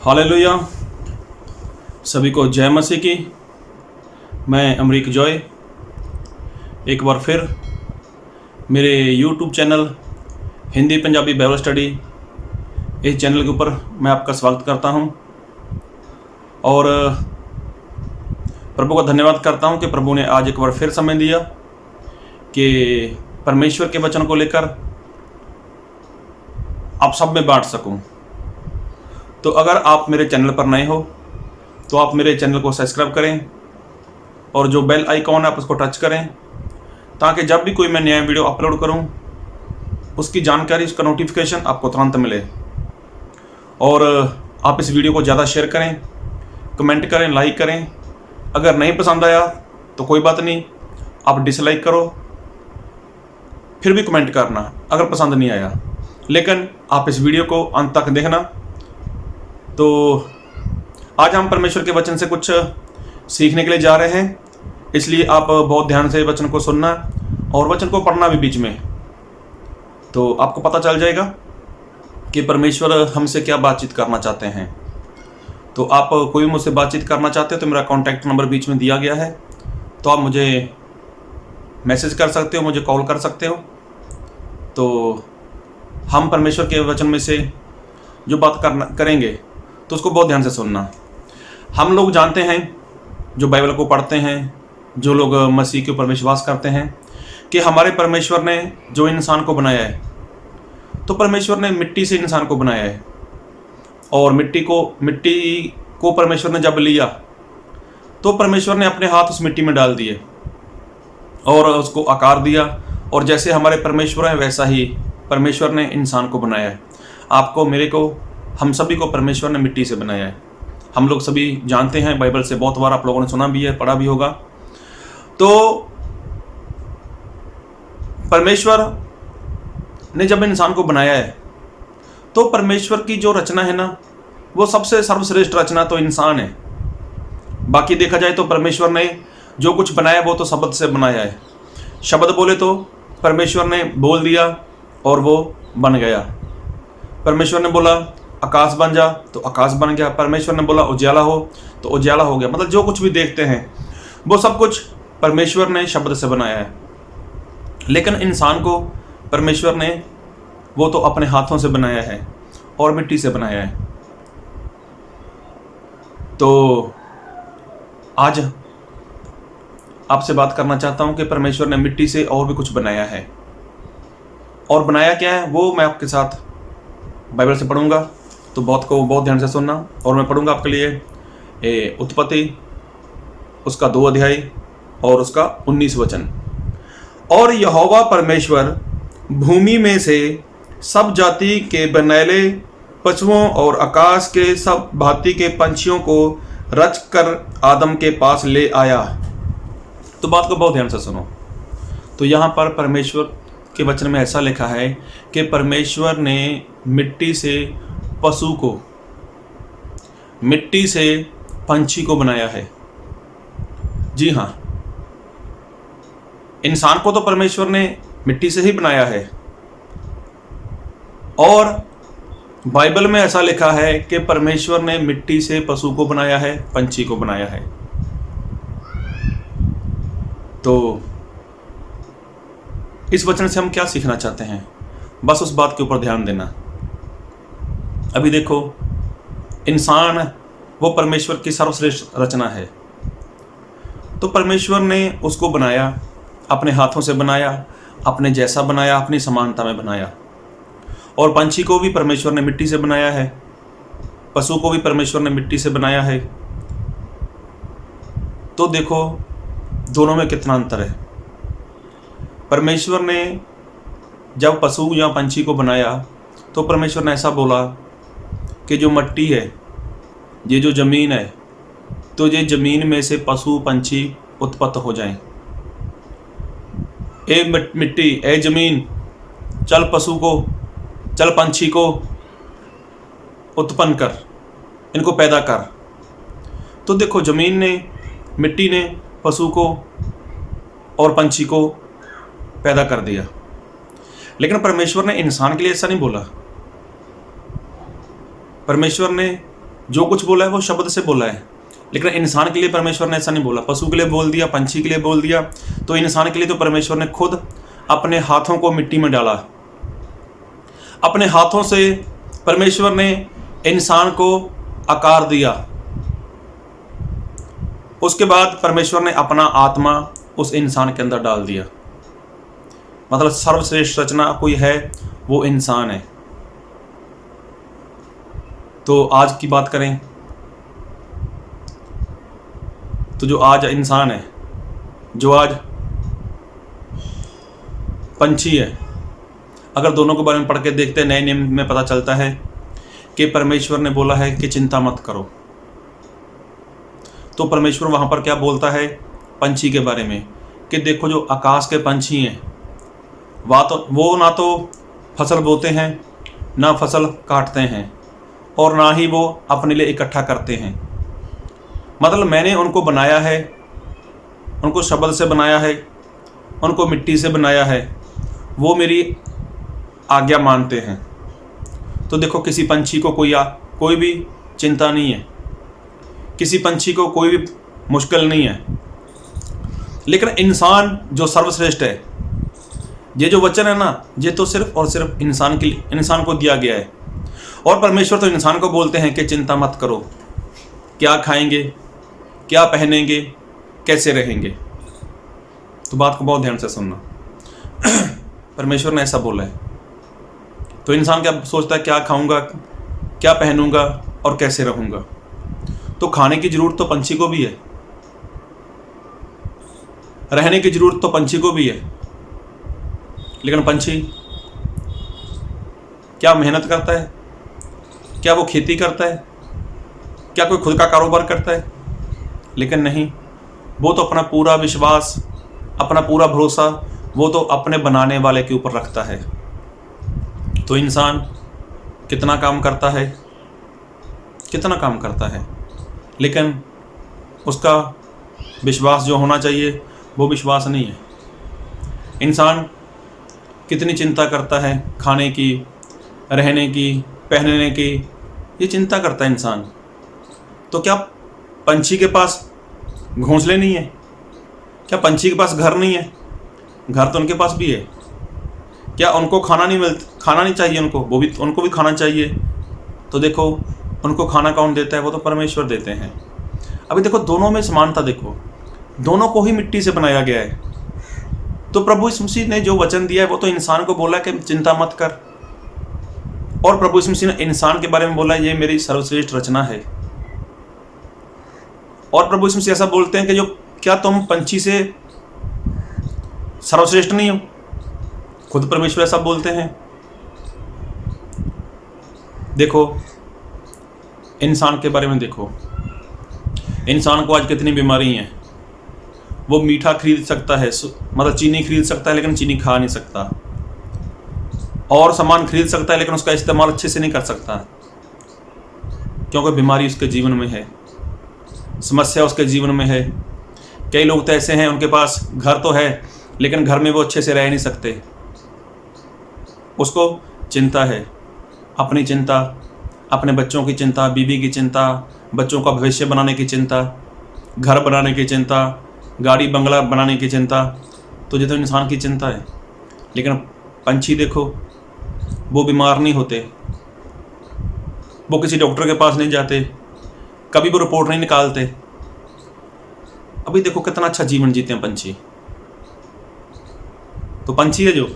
Hallelujah. सभी को जय मसीह की। मैं अमरीक जॉय एक बार फिर मेरे YouTube channel Hindi Punjabi Bible study इस चैनल के ऊपर मैं आपका स्वागत करता हूं और प्रभु का धन्यवाद करता हूं कि प्रभु ने आज एक बार फिर समय दिया कि परमेश्वर के वचन को लेकर आप सब में बांट सकूं। तो अगर आप मेरे चैनल पर नए हो तो आप मेरे चैनल को सब्सक्राइब करें और जो बेल आइकॉन है आप उसको टच करें ताकि जब भी कोई मैं नया वीडियो अपलोड करूं उसकी जानकारी, उसका नोटिफिकेशन आपको तुरंत मिले। और आप इस वीडियो को ज़्यादा शेयर करें, कमेंट करें, लाइक करें। अगर नहीं पसंद आया तो कोई बात नहीं, आप डिसलाइक करो, फिर भी कमेंट करना अगर पसंद नहीं आया, लेकिन आप इस वीडियो को अंत तक देखना। तो आज हम परमेश्वर के वचन से कुछ सीखने के लिए जा रहे हैं, इसलिए आप बहुत ध्यान से वचन को सुनना और वचन को पढ़ना भी बीच में, तो आपको पता चल जाएगा कि परमेश्वर हमसे क्या बातचीत करना चाहते हैं। तो आप कोई भी मुझसे बातचीत करना चाहते हो तो मेरा कॉन्टैक्ट नंबर बीच में दिया गया है, तो आप मुझे मैसेज कर सकते हो, मुझे कॉल कर सकते हो। तो हम परमेश्वर के वचन में से जो बात करेंगे तो उसको बहुत ध्यान से सुनना। हम लोग जानते हैं, जो बाइबल को पढ़ते हैं, जो लोग मसीह के ऊपर विश्वास करते हैं, कि हमारे परमेश्वर ने जो इंसान को बनाया है, तो परमेश्वर ने मिट्टी से इंसान को बनाया है। और मिट्टी को परमेश्वर ने जब लिया तो परमेश्वर ने अपने हाथ उस मिट्टी में डाल दिए और उसको आकार दिया। और जैसे हमारे परमेश्वर हैं वैसा ही परमेश्वर ने इंसान को बनाया है। आपको, मेरे को, हम सभी को परमेश्वर ने मिट्टी से बनाया है। हम लोग सभी जानते हैं, बाइबल से बहुत बार आप लोगों ने सुना भी है, पढ़ा भी होगा। तो परमेश्वर ने जब इंसान को बनाया है तो परमेश्वर की जो रचना है ना, वो सबसे सर्वश्रेष्ठ रचना तो इंसान है। बाकी देखा जाए तो परमेश्वर ने जो कुछ बनाया वो तो शब्द से बनाया है। शब्द बोले तो परमेश्वर ने बोल दिया और वो बन गया। परमेश्वर ने बोला आकाश बन जा तो आकाश बन गया। परमेश्वर ने बोला उजाला हो तो उजाला हो गया। मतलब जो कुछ भी देखते हैं वो सब कुछ परमेश्वर ने शब्द से बनाया है। लेकिन इंसान को परमेश्वर ने वो तो अपने हाथों से बनाया है और मिट्टी से बनाया है। तो आज आपसे बात करना चाहता हूं कि परमेश्वर ने मिट्टी से और भी कुछ बनाया है, और बनाया क्या है वो मैं आपके साथ बाइबल से पढ़ूंगा। तो बहुत ध्यान से सुनना। और मैं पढ़ूंगा आपके लिए उत्पत्ति उसका 2 अध्याय और उसका 19 वचन। और यहोवा परमेश्वर भूमि में से सब जाति के बनैले पशुओं और आकाश के सब भांति के पंछियों को रच कर आदम के पास ले आया। तो बात को बहुत ध्यान से सुनो। तो यहाँ पर परमेश्वर के वचन में ऐसा लिखा है कि परमेश्वर ने मिट्टी से पशु को, मिट्टी से पंछी को बनाया है। जी हाँ, इंसान को तो परमेश्वर ने मिट्टी से ही बनाया है। और बाइबल में ऐसा लिखा है कि परमेश्वर ने मिट्टी से पशु को बनाया है, पंछी को बनाया है। तो इस वचन से हम क्या सीखना चाहते हैं, बस उस बात के ऊपर ध्यान देना। अभी देखो, इंसान वो परमेश्वर की सर्वश्रेष्ठ रचना है। तो परमेश्वर ने उसको बनाया, अपने हाथों से बनाया, अपने जैसा बनाया, अपनी समानता में बनाया। और पंछी को भी परमेश्वर ने मिट्टी से बनाया है, पशु को भी परमेश्वर ने मिट्टी से बनाया है। तो देखो दोनों में कितना अंतर है। परमेश्वर ने जब पशु या पंछी को बनाया तो परमेश्वर ने ऐसा बोला कि जो मिट्टी है, ये जो ज़मीन है, तो ये ज़मीन में से पशु पंछी उत्पन्न हो जाएं। ए मिट्टी, ए ज़मीन, चल पशु को, चल पंछी को उत्पन्न कर, इनको पैदा कर। तो देखो ज़मीन ने, मिट्टी ने पशु को और पंछी को पैदा कर दिया। लेकिन परमेश्वर ने इंसान के लिए ऐसा नहीं बोला। परमेश्वर ने जो कुछ बोला है वो शब्द से बोला है, लेकिन इंसान के लिए परमेश्वर ने ऐसा नहीं बोला। पशु के लिए बोल दिया, पंछी के लिए बोल दिया, तो इंसान के लिए तो परमेश्वर ने खुद अपने हाथों को मिट्टी में डाला। अपने हाथों से परमेश्वर ने इंसान को आकार दिया। उसके बाद परमेश्वर ने अपना आत्मा उस इंसान के अंदर डाल दिया। मतलब सर्वश्रेष्ठ रचना कोई है वो इंसान है। तो आज की बात करें तो जो आज इंसान है, जो आज पंछी है, अगर दोनों के बारे में पढ़ के देखते हैं, नए नियम में पता चलता है कि परमेश्वर ने बोला है कि चिंता मत करो। तो परमेश्वर वहाँ पर क्या बोलता है पंछी के बारे में कि देखो जो आकाश के पंछी हैं वो ना तो फसल बोते हैं, ना फसल काटते हैं, और ना ही वो अपने लिए इकट्ठा करते हैं। मतलब मैंने उनको बनाया है, उनको शब्द से बनाया है, उनको मिट्टी से बनाया है, वो मेरी आज्ञा मानते हैं। तो देखो किसी पंछी को कोई भी चिंता नहीं है, किसी पंछी को कोई भी मुश्किल नहीं है। लेकिन इंसान जो सर्वश्रेष्ठ है, ये जो वचन है ना, ये तो सिर्फ और सिर्फ इंसान को दिया गया है। और परमेश्वर तो इंसान को बोलते हैं कि चिंता मत करो, क्या खाएंगे, क्या पहनेंगे, कैसे रहेंगे। तो बात को बहुत ध्यान से सुनना। परमेश्वर ने ऐसा बोला है, तो इंसान क्या सोचता है, क्या खाऊंगा, क्या पहनूंगा और कैसे रहूंगा। तो खाने की जरूरत तो पंछी को भी है, रहने की जरूरत तो पंछी को भी है, लेकिन पंछी क्या मेहनत करता है, क्या वो खेती करता है, क्या कोई खुद का कारोबार करता है? लेकिन नहीं, वो तो अपना पूरा विश्वास, अपना पूरा भरोसा वो तो अपने बनाने वाले के ऊपर रखता है। तो इंसान कितना काम करता है, कितना काम करता है, लेकिन उसका विश्वास जो होना चाहिए वो विश्वास नहीं है। इंसान कितनी चिंता करता है खाने की, रहने की, पहनने की, ये चिंता करता है इंसान। तो क्या पंछी के पास घोंसले नहीं है? क्या पंछी के पास घर नहीं है? घर तो उनके पास भी है। क्या उनको खाना नहीं चाहिए? उनको भी खाना चाहिए। तो देखो उनको खाना कौन देता है? वो तो परमेश्वर देते हैं। अभी देखो दोनों में समानता देखो, दोनों को ही मिट्टी से बनाया गया है। तो प्रभु यीशु मसीह ने जो वचन दिया है वो तो इंसान को बोला कि चिंता मत कर, और प्रभु यीशु मसीह ने इंसान के बारे में बोला ये मेरी सर्वश्रेष्ठ रचना है। और प्रभु यीशु मसीह ऐसा बोलते हैं कि जो क्या तुम पंछी से सर्वश्रेष्ठ नहीं हो? खुद परमेश्वर ऐसा बोलते हैं। देखो इंसान के बारे में देखो, इंसान को आज कितनी बीमारी है। वो मीठा खरीद सकता है, मतलब चीनी खरीद सकता है, लेकिन चीनी खा नहीं सकता। और सामान खरीद सकता है लेकिन उसका इस्तेमाल अच्छे से नहीं कर सकता, क्योंकि बीमारी उसके जीवन में है, समस्या उसके जीवन में है। कई लोग तो ऐसे हैं उनके पास घर तो है लेकिन घर में वो अच्छे से रह नहीं सकते। उसको चिंता है, अपनी चिंता, अपने बच्चों की चिंता, बीवी की चिंता, बच्चों का भविष्य बनाने की चिंता, घर बनाने की चिंता, गाड़ी बंगला बनाने की चिंता। तो ये तो इंसान की चिंता है। लेकिन पंछी देखो, वो बीमार नहीं होते, वो किसी डॉक्टर के पास नहीं जाते, कभी वो रिपोर्ट नहीं निकालते। अभी देखो कितना अच्छा जीवन जीते हैं पंछी। तो पंछी है जो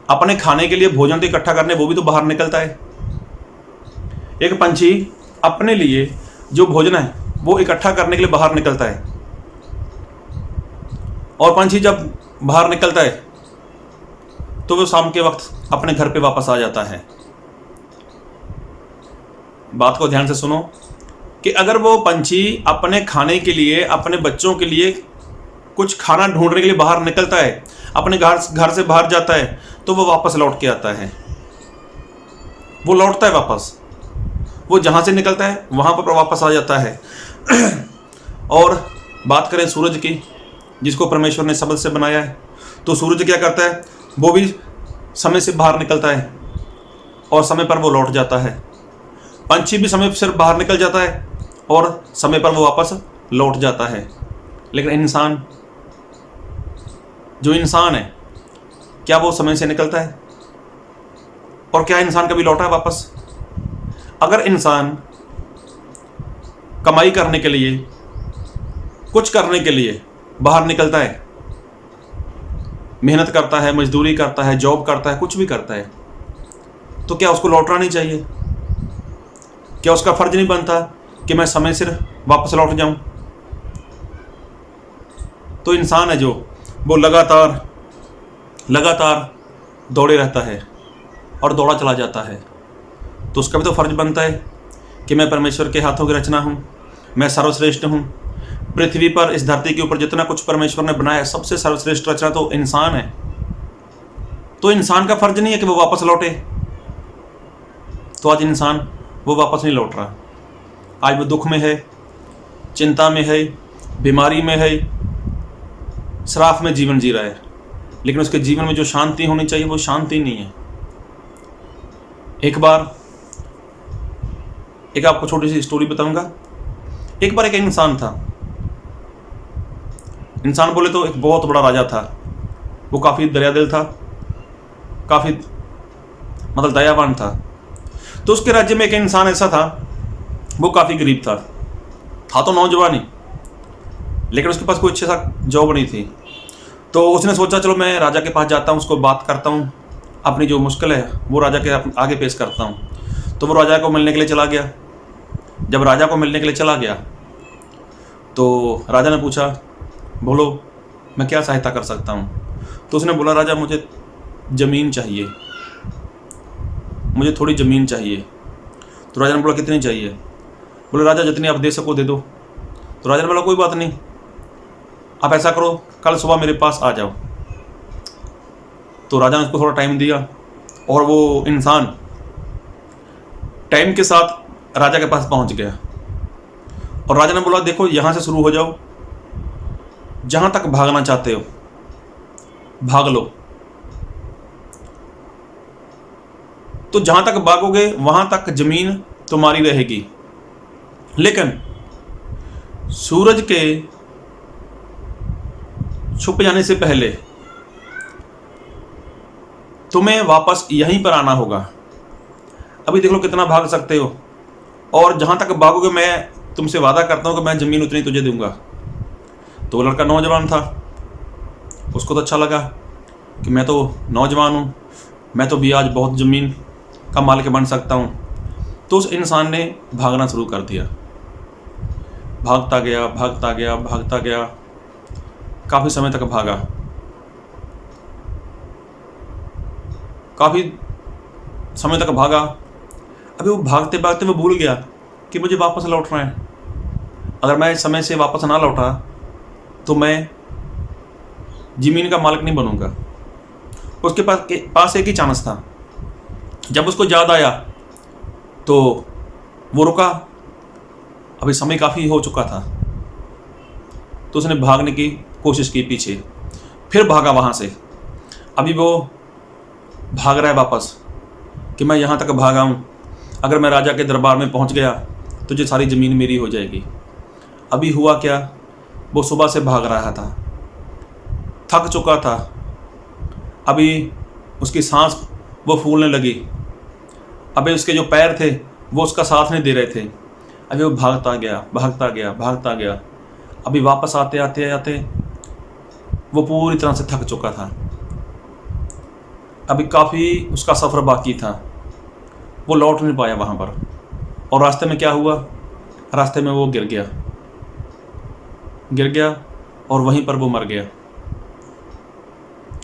अपने खाने के लिए भोजन तो इकट्ठा करने वो भी तो बाहर निकलता है। एक पंछी अपने लिए जो भोजन है वो इकट्ठा करने के लिए बाहर निकलता है, और पंछी जब बाहर निकलता है तो वो शाम के वक्त अपने घर पे वापस आ जाता है। बात को ध्यान से सुनो कि अगर वो पंछी अपने खाने के लिए, अपने बच्चों के लिए कुछ खाना ढूंढने के लिए बाहर निकलता है, अपने घर से बाहर जाता है, तो वो वापस लौट के आता है। वो लौटता है वापस, वो जहाँ से निकलता है वहाँ पर वापस आ जाता है। और बात करें सूरज की, जिसको परमेश्वर ने शब्द से बनाया है, तो सूरज क्या करता है? वो भी समय से बाहर निकलता है और समय पर वो लौट जाता है। पंछी भी समय से बाहर निकल जाता है और समय पर वो वापस लौट जाता है, लेकिन इंसान, जो इंसान है, क्या वो समय से निकलता है? और क्या इंसान कभी लौटा है वापस? अगर इंसान कमाई करने के लिए, कुछ करने के लिए बाहर निकलता है, मेहनत करता है, मजदूरी करता है, जॉब करता है, कुछ भी करता है, तो क्या उसको लौटना नहीं चाहिए? क्या उसका फर्ज नहीं बनता कि मैं समय से वापस लौट जाऊं? तो इंसान है जो वो लगातार दौड़े रहता है और दौड़ा चला जाता है, तो उसका भी तो फर्ज बनता है कि मैं परमेश्वर के हाथों की रचना हूँ, मैं सर्वश्रेष्ठ हूँ। पृथ्वी पर, इस धरती के ऊपर जितना कुछ परमेश्वर ने बनाया, सबसे सर्वश्रेष्ठ रचना तो इंसान है। तो इंसान का फर्ज नहीं है कि वो वापस लौटे। तो आज इंसान वो वापस नहीं लौट रहा। आज वो दुख में है, चिंता में है, बीमारी में है, श्राप में जीवन जी रहा है, लेकिन उसके जीवन में जो शांति होनी चाहिए वो शांति नहीं है। एक आपको छोटी सी स्टोरी बताऊंगा। एक बार एक इंसान था, इंसान बोले तो एक बहुत बड़ा राजा था। वो काफ़ी दरियादिल था, काफ़ी मतलब दयावान था। तो उसके राज्य में एक इंसान ऐसा था, वो काफ़ी गरीब था तो नौजवान ही, लेकिन उसके पास कोई अच्छा सा जॉब नहीं थी। तो उसने सोचा चलो मैं राजा के पास जाता हूँ, उसको बात करता हूँ, अपनी जो मुश्किल है वो राजा के आगे पेश करता हूँ। तो वो राजा को मिलने के लिए चला गया। जब राजा को मिलने के लिए चला गया तो राजा ने पूछा, बोलो मैं क्या सहायता कर सकता हूँ? तो उसने बोला, राजा मुझे ज़मीन चाहिए, मुझे थोड़ी ज़मीन चाहिए। तो राजा ने बोला, कितनी चाहिए? बोले, राजा जितनी आप दे सको दे दो। तो राजा ने बोला, कोई बात नहीं, आप ऐसा करो, कल सुबह मेरे पास आ जाओ। तो राजा ने उसको थोड़ा टाइम दिया और वो इंसान टाइम के साथ राजा के पास पहुंच गया। और राजा ने बोला, देखो यहाँ से शुरू हो जाओ, जहाँ तक भागना चाहते हो भाग लो। तो जहाँ तक भागोगे वहाँ तक ज़मीन तुम्हारी रहेगी, लेकिन सूरज के छुप जाने से पहले तुम्हें वापस यहीं पर आना होगा। अभी देख लो कितना भाग सकते हो, और जहाँ तक भागोगे मैं तुमसे वादा करता हूँ कि मैं ज़मीन उतनी तुझे दूंगा। तो वो लड़का नौजवान था, उसको तो अच्छा लगा कि मैं तो नौजवान हूँ, मैं तो भी आज बहुत ज़मीन का मालिक बन सकता हूँ। तो उस इंसान ने भागना शुरू कर दिया। भागता गया भागता गया भागता गया, काफ़ी समय तक भागा। काफ़ी समय तक भागा। अभी वो भागते भागते वो भूल गया कि मुझे वापस लौटना है। अगर मैं समय से वापस ना लौटा तो मैं ज़मीन का मालिक नहीं बनूंगा। उसके पास एक ही चांस था। जब उसको याद आया तो वो रुका। अभी समय काफ़ी हो चुका था, तो उसने भागने की कोशिश की पीछे, फिर भागा वहाँ से। अभी वो भाग रहा है वापस कि मैं यहाँ तक भागा हूँ, अगर मैं राजा के दरबार में पहुँच गया तो ये सारी ज़मीन मेरी हो जाएगी। अभी हुआ क्या, वो सुबह से भाग रहा था, थक चुका था। अभी उसकी सांस वो फूलने लगी। अभी उसके जो पैर थे वो उसका साथ नहीं दे रहे थे। अभी वो भागता गया भागता गया भागता गया। अभी वापस आते आते आते वो पूरी तरह से थक चुका था। अभी काफ़ी उसका सफ़र बाकी था, वो लौट नहीं पाया वहाँ पर। और रास्ते में क्या हुआ, रास्ते में वो गिर गया और वहीं पर वो मर गया।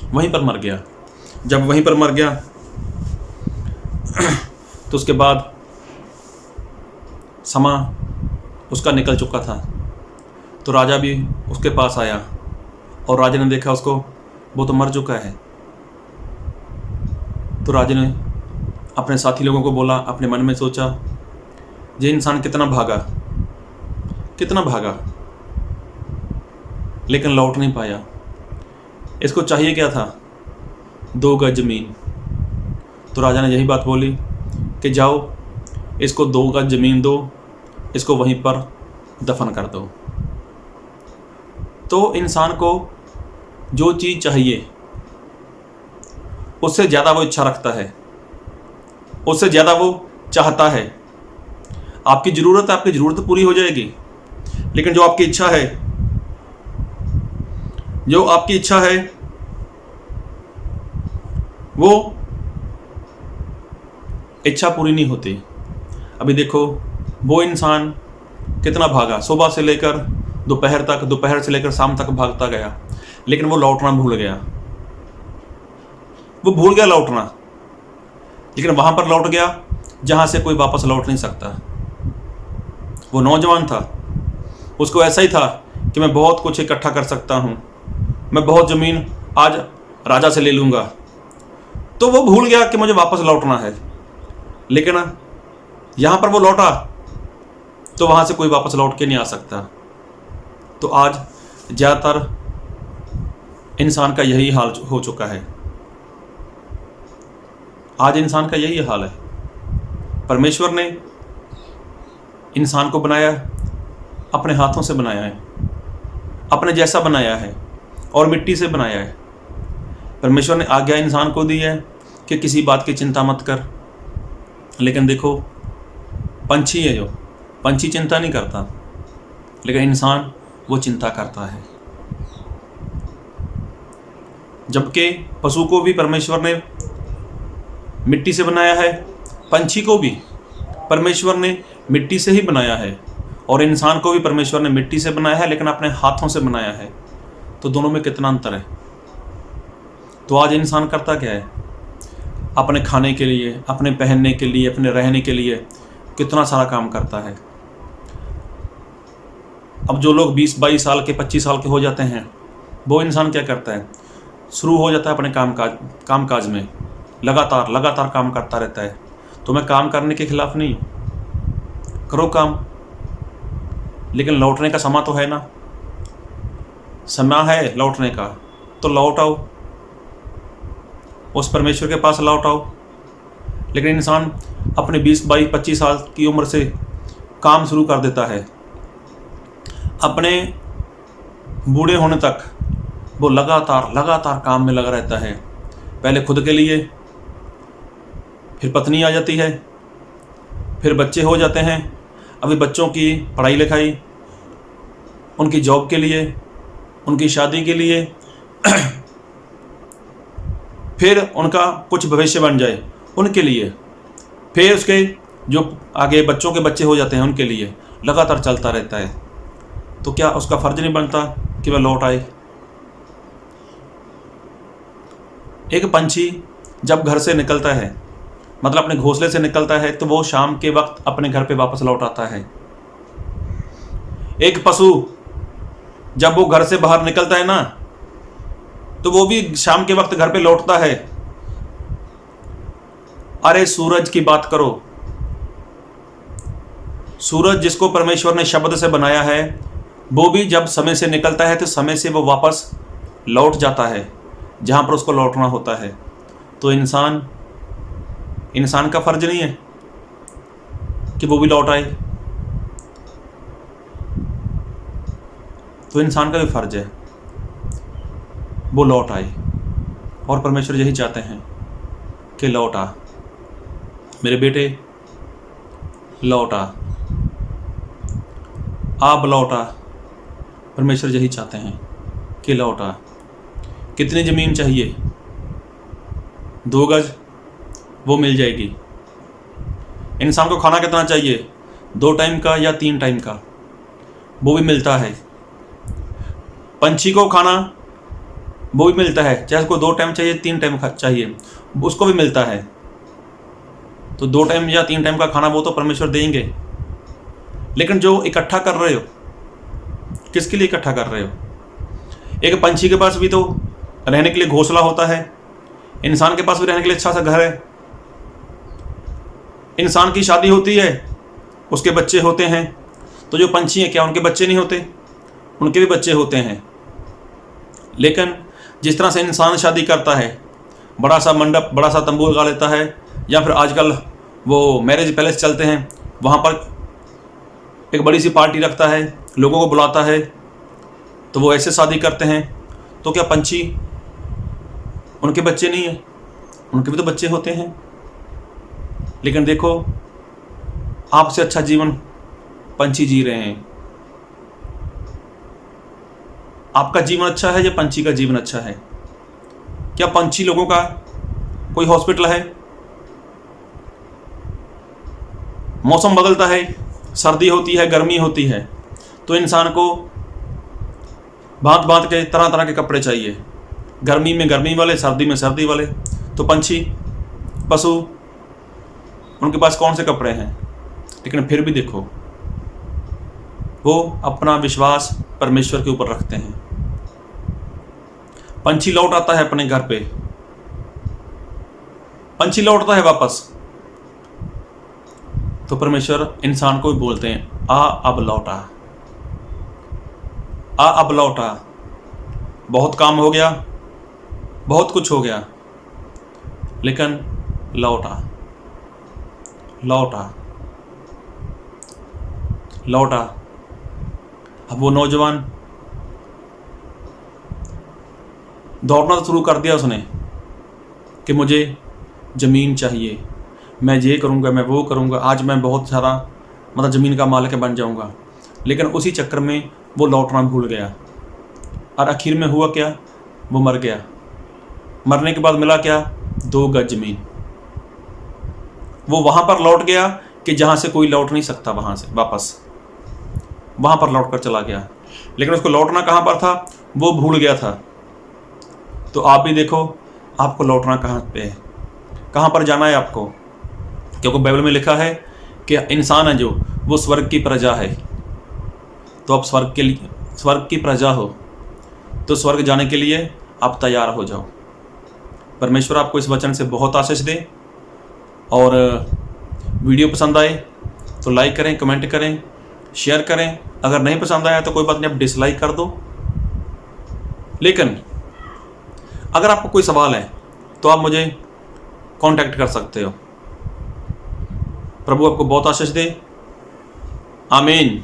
वहीं पर मर गया। जब वहीं पर मर गया तो उसके बाद समा उसका निकल चुका था। तो राजा भी उसके पास आया और राजा ने देखा उसको, वो तो मर चुका है। तो राजा ने अपने साथी लोगों को बोला, अपने मन में सोचा, ये इंसान कितना भागा लेकिन लौट नहीं पाया। इसको चाहिए क्या था, 2 गज ज़मीन। तो राजा ने यही बात बोली कि जाओ इसको 2 गज ज़मीन दो, इसको वहीं पर दफन कर दो। तो इंसान को जो चीज़ चाहिए उससे ज़्यादा वो इच्छा रखता है, उससे ज़्यादा वो चाहता है। आपकी ज़रूरत पूरी हो जाएगी, लेकिन जो आपकी इच्छा है वो इच्छा पूरी नहीं होती। अभी देखो, वो इंसान कितना भागा, सुबह से लेकर दोपहर तक, दोपहर से लेकर शाम तक भागता गया, लेकिन वो लौटना भूल गया। वो भूल गया लौटना, लेकिन वहां पर लौट गया जहां से कोई वापस लौट नहीं सकता। वो नौजवान था, उसको ऐसा ही था कि मैं बहुत कुछ इकट्ठा कर सकता हूं, मैं बहुत ज़मीन आज राजा से ले लूँगा। तो वो भूल गया कि मुझे वापस लौटना है, लेकिन यहाँ पर वो लौटा तो वहाँ से कोई वापस लौट के नहीं आ सकता। तो आज ज़्यादातर इंसान का यही हाल हो चुका है। आज इंसान का यही हाल है। परमेश्वर ने इंसान को बनाया, अपने हाथों से बनाया है, अपने जैसा बनाया है और मिट्टी से बनाया है। परमेश्वर ने आज्ञा इंसान को दी है कि किसी बात की चिंता मत कर, लेकिन देखो पंछी है, जो पंछी चिंता नहीं करता, लेकिन इंसान वो चिंता करता है। जबकि पशु को भी परमेश्वर ने मिट्टी से बनाया है, पंछी को भी परमेश्वर ने मिट्टी से ही बनाया है, और इंसान को भी परमेश्वर ने मिट्टी से बनाया है, लेकिन अपने हाथों से बनाया है। तो दोनों में कितना अंतर है। तो आज इंसान करता क्या है? अपने खाने के लिए, अपने पहनने के लिए, अपने रहने के लिए कितना सारा काम करता है। अब जो लोग 20-22 साल के, 25 साल के हो जाते हैं, वो इंसान क्या करता है? शुरू हो जाता है अपने काम काज में, लगातार काम करता रहता है। तो मैं काम करने के खिलाफ नहीं हूँ, करो काम, लेकिन लौटने का समय तो है ना। समय है लौटने का, तो लौट आओ, उस परमेश्वर के पास लौट आओ। लेकिन इंसान अपने 20-22-25 साल की उम्र से काम शुरू कर देता है, अपने बूढ़े होने तक वो लगातार काम में लगा रहता है। पहले खुद के लिए, फिर पत्नी आ जाती है, फिर बच्चे हो जाते हैं, अभी बच्चों की पढ़ाई लिखाई, उनकी जॉब के लिए, उनकी शादी के लिए, फिर उनका कुछ भविष्य बन जाए उनके लिए, फिर उसके जो आगे बच्चों के बच्चे हो जाते हैं उनके लिए, लगातार चलता रहता है। तो क्या उसका फर्ज नहीं बनता कि वह लौट आए? एक पंछी जब घर से निकलता है, मतलब अपने घोंसले से निकलता है, तो वो शाम के वक्त अपने घर पे वापस लौट आता है। एक पशु जब वो घर से बाहर निकलता है ना, तो वो भी शाम के वक्त घर पे लौटता है। अरे सूरज की बात करो, सूरज जिसको परमेश्वर ने शब्द से बनाया है, वो भी जब समय से निकलता है तो समय से वो वापस लौट जाता है जहां पर उसको लौटना होता है। तो इंसान का फर्ज नहीं है कि वो भी लौट आए? तो इंसान का भी फर्ज है वो लौट आए, और परमेश्वर यही चाहते हैं कि लौट आ मेरे बेटे, लौट आ, आप लौट आ। परमेश्वर यही चाहते हैं कि लौट आ। कितनी ज़मीन चाहिए? 2 गज, वो मिल जाएगी। इंसान को खाना कितना चाहिए? 2 टाइम का या 3 टाइम का, वो भी मिलता है। पंछी को खाना वो भी मिलता है, चाहे उसको 2 टाइम चाहिए, 3 टाइम चाहिए, उसको भी मिलता है। तो 2 टाइम या 3 टाइम का खाना वो तो परमेश्वर देंगे, लेकिन जो इकट्ठा कर रहे हो, किसके लिए इकट्ठा कर रहे हो? एक पंछी के पास भी तो रहने के लिए घोंसला होता है, इंसान के पास भी रहने के लिए अच्छा सा घर है। इंसान की शादी होती है, उसके बच्चे होते हैं, तो जो पंछी हैं क्या उनके बच्चे नहीं होते? उनके भी बच्चे होते हैं। लेकिन जिस तरह से इंसान शादी करता है, बड़ा सा मंडप, बड़ा सा तंबू लगा लेता है, या फिर आजकल वो मैरिज पैलेस चलते हैं, वहाँ पर एक बड़ी सी पार्टी रखता है, लोगों को बुलाता है, तो वो ऐसे शादी करते हैं। तो क्या पंछी, उनके बच्चे नहीं हैं? उनके भी तो बच्चे होते हैं। लेकिन देखो, आपसे अच्छा जीवन पंछी जी रहे हैं। आपका जीवन अच्छा है या पंछी का जीवन अच्छा है? क्या पंछी लोगों का कोई हॉस्पिटल है? मौसम बदलता है, सर्दी होती है, गर्मी होती है, तो इंसान को भांत भांत के तरह तरह के कपड़े चाहिए। गर्मी में गर्मी वाले, सर्दी में सर्दी वाले। तो पंछी, पशु, उनके पास कौन से कपड़े हैं? लेकिन फिर भी देखो, वो अपना विश्वास परमेश्वर के ऊपर रखते हैं। पंछी लौट आता है अपने घर पे, पंछी लौटता है वापस, तो परमेश्वर इंसान को भी बोलते हैं, आ अब लौटा, आ अब लौटा। बहुत काम हो गया, बहुत कुछ हो गया, लेकिन लौटा, लौटा, लौटा। अब वो नौजवान दौड़ना शुरू कर दिया उसने कि मुझे ज़मीन चाहिए, मैं ये करूँगा, मैं वो करूँगा, आज मैं बहुत सारा मतलब ज़मीन का मालिक बन जाऊँगा। लेकिन उसी चक्कर में वो लौटना भूल गया, और आखिर में हुआ क्या? वो मर गया। मरने के बाद मिला क्या? 2 गज ज़मीन। वो वहाँ पर लौट गया कि जहाँ से कोई लौट नहीं सकता, वहाँ से वापस वहाँ पर लौट कर चला गया। लेकिन उसको लौटना कहाँ पर था? वो भूल गया था। तो आप भी देखो, आपको लौटना कहाँ पे है, कहाँ पर जाना है आपको? क्योंकि बाइबल में लिखा है कि इंसान है जो, वो स्वर्ग की प्रजा है। तो आप स्वर्ग की प्रजा हो, तो स्वर्ग जाने के लिए आप तैयार हो जाओ। परमेश्वर आपको इस वचन से बहुत आशीष दे। और वीडियो पसंद आए तो लाइक करें, कमेंट करें, शेयर करें। अगर नहीं पसंद आया तो कोई बात नहीं, आप डिसलाइक कर दो। लेकिन अगर आपको कोई सवाल है तो आप मुझे कांटेक्ट कर सकते हो। प्रभु आपको बहुत आशीष दे। आमीन।